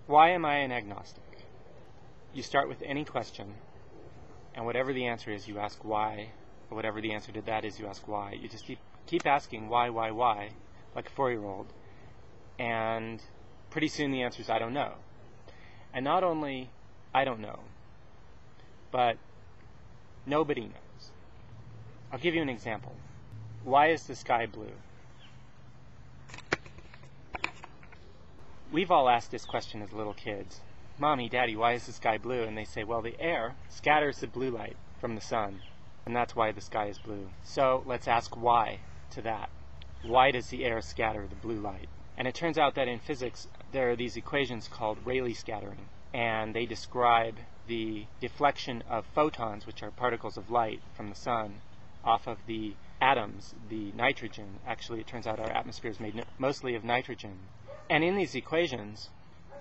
Why am I an agnostic? You start with any question, and whatever the answer is, you ask why, or whatever the answer to that is, you ask why. You just keep asking why, like a 4-year-old, and pretty soon the answer is I don't know. And not only I don't know, but nobody knows. I'll give you an example. Why is the sky blue? We've all asked this question as little kids. Mommy, Daddy, why is the sky blue? And they say, well, the air scatters the blue light from the sun, and that's why the sky is blue. So let's ask why to that. Why does the air scatter the blue light? And it turns out that in physics, there are these equations called Rayleigh scattering, and they describe the deflection of photons, which are particles of light from the sun, off of the atoms, the nitrogen. Actually, it turns out our atmosphere is made mostly of nitrogen. And in these equations,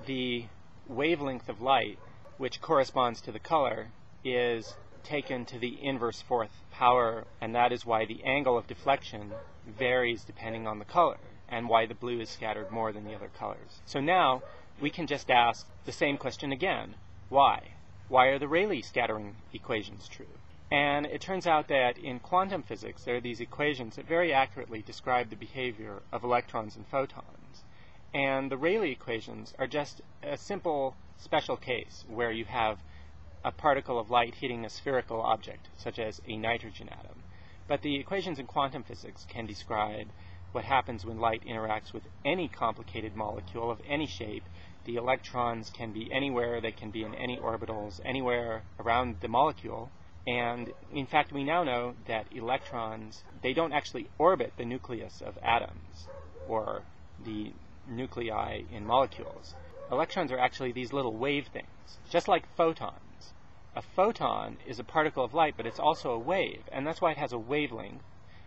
the wavelength of light, which corresponds to the color, is taken to the inverse fourth power, and that is why the angle of deflection varies depending on the color, and why the blue is scattered more than the other colors. So now we can just ask the same question again. Why? Why are the Rayleigh scattering equations true? And it turns out that in quantum physics, there are these equations that very accurately describe the behavior of electrons and photons. And the Rayleigh equations are just a simple special case where you have a particle of light hitting a spherical object, such as a nitrogen atom. But the equations in quantum physics can describe what happens when light interacts with any complicated molecule of any shape. The electrons can be anywhere, they can be in any orbitals, anywhere around the molecule. And in fact, we now know that electrons, they don't actually orbit the nucleus of atoms or the nuclei in molecules. Electrons are actually these little wave things, just like photons. A photon is a particle of light, but it's also a wave, and that's why it has a wavelength,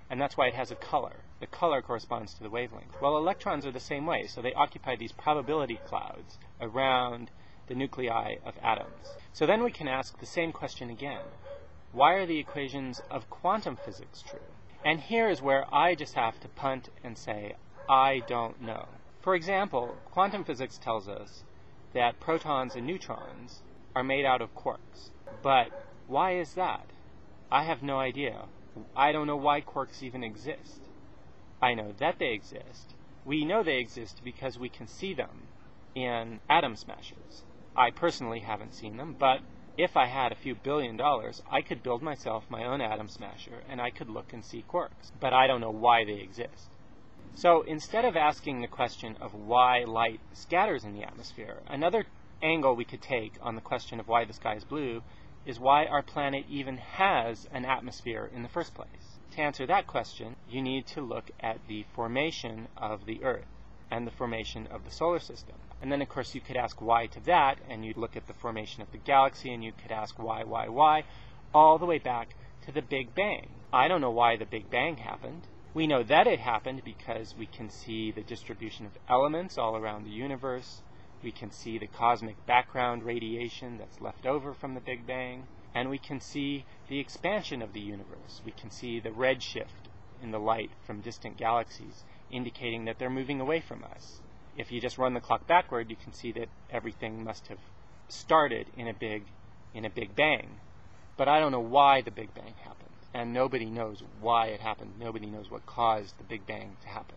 and that's why it has a color. The color corresponds to the wavelength. Well, electrons are the same way, so they occupy these probability clouds around the nuclei of atoms. So then we can ask the same question again. Why are the equations of quantum physics true? And here is where I just have to punt and say, I don't know. For example, quantum physics tells us that protons and neutrons are made out of quarks. But why is that? I have no idea. I don't know why quarks even exist. I know that they exist. We know they exist because we can see them in atom smashers. I personally haven't seen them, but if I had a few $1 billion, I could build myself my own atom smasher and I could look and see quarks. But I don't know why they exist. So instead of asking the question of why light scatters in the atmosphere, another angle we could take on the question of why the sky is blue is why our planet even has an atmosphere in the first place. To answer that question, you need to look at the formation of the Earth and the formation of the solar system. And then, of course, you could ask why to that, and you'd look at the formation of the galaxy, and you could ask why, all the way back to the Big Bang. I don't know why the Big Bang happened. We know that it happened because we can see the distribution of elements all around the universe. We can see the cosmic background radiation that's left over from the Big Bang. And we can see the expansion of the universe. We can see the redshift in the light from distant galaxies, indicating that they're moving away from us. If you just run the clock backward, you can see that everything must have started in a big bang. But I don't know why the Big Bang happened. And nobody knows why it happened. Nobody knows what caused the Big Bang to happen.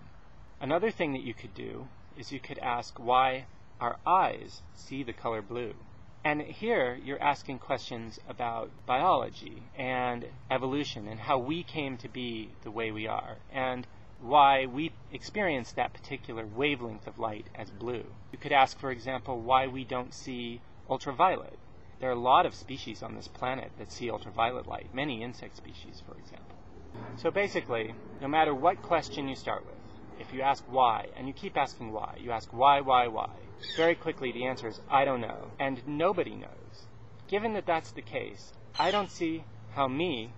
Another thing that you could do is you could ask why our eyes see the color blue. And here you're asking questions about biology and evolution and how we came to be the way we are and why we experience that particular wavelength of light as blue. You could ask, for example, why we don't see ultraviolet. There are a lot of species on this planet that see ultraviolet light, many insect species, for example. So basically, no matter what question you start with, if you ask why, and you keep asking why, you ask why, very quickly the answer is, I don't know, and nobody knows. Given that that's the case, I don't see how me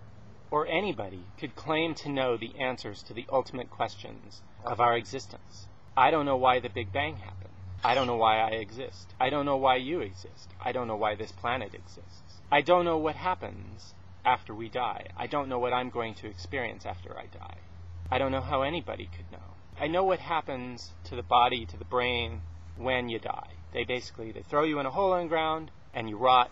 or anybody could claim to know the answers to the ultimate questions of our existence. I don't know why the Big Bang happened. I don't know why I exist. I don't know why you exist. I don't know why this planet exists. I don't know what happens after we die. I don't know what I'm going to experience after I die. I don't know how anybody could know. I know what happens to the body, to the brain, when you die. They throw you in a hole in the ground, and you rot,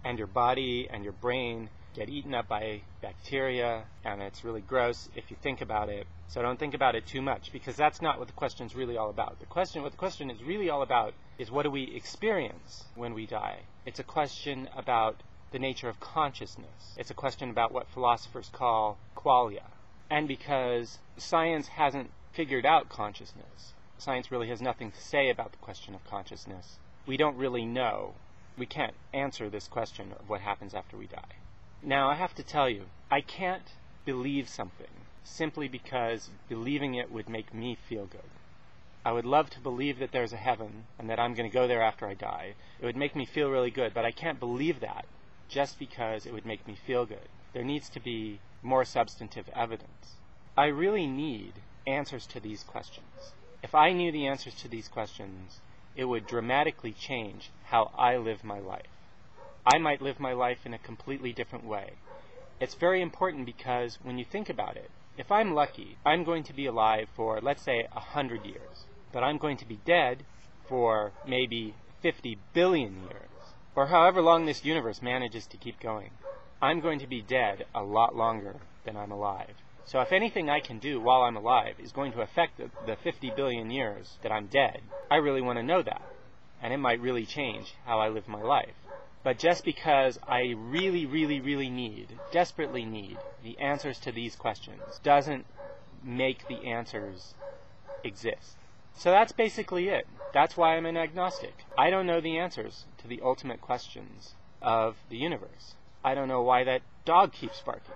and your body and your brain get eaten up by bacteria, and it's really gross if you think about it. So don't think about it too much, because that's not what the question's really all about. What the question is really all about is, what do we experience when we die? It's a question about the nature of consciousness. It's a question about what philosophers call qualia. And because science hasn't figured out consciousness, science really has nothing to say about the question of consciousness, we don't really know. We can't answer this question of what happens after we die. Now, I have to tell you, I can't believe something simply because believing it would make me feel good. I would love to believe that there's a heaven and that I'm going to go there after I die. It would make me feel really good, but I can't believe that just because it would make me feel good. There needs to be more substantive evidence. I really need answers to these questions. If I knew the answers to these questions, it would dramatically change how I live my life. I might live my life in a completely different way. It's very important because when you think about it, if I'm lucky, I'm going to be alive for, let's say, 100 years, but I'm going to be dead for maybe 50 billion years, or however long this universe manages to keep going. I'm going to be dead a lot longer than I'm alive. So if anything I can do while I'm alive is going to affect the 50 billion years that I'm dead, I really want to know that. And it might really change how I live my life. But just because I really desperately need the answers to these questions doesn't make the answers exist. So that's basically it. That's why I'm an agnostic. I don't know the answers to the ultimate questions of the universe. I don't know why that dog keeps barking.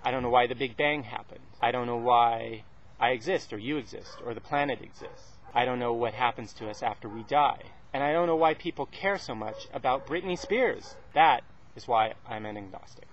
I don't know why the Big Bang happened. I don't know why I exist, or you exist, or the planet exists. I don't know what happens to us after we die. And I don't know why people care so much about Britney Spears. That is why I'm an agnostic.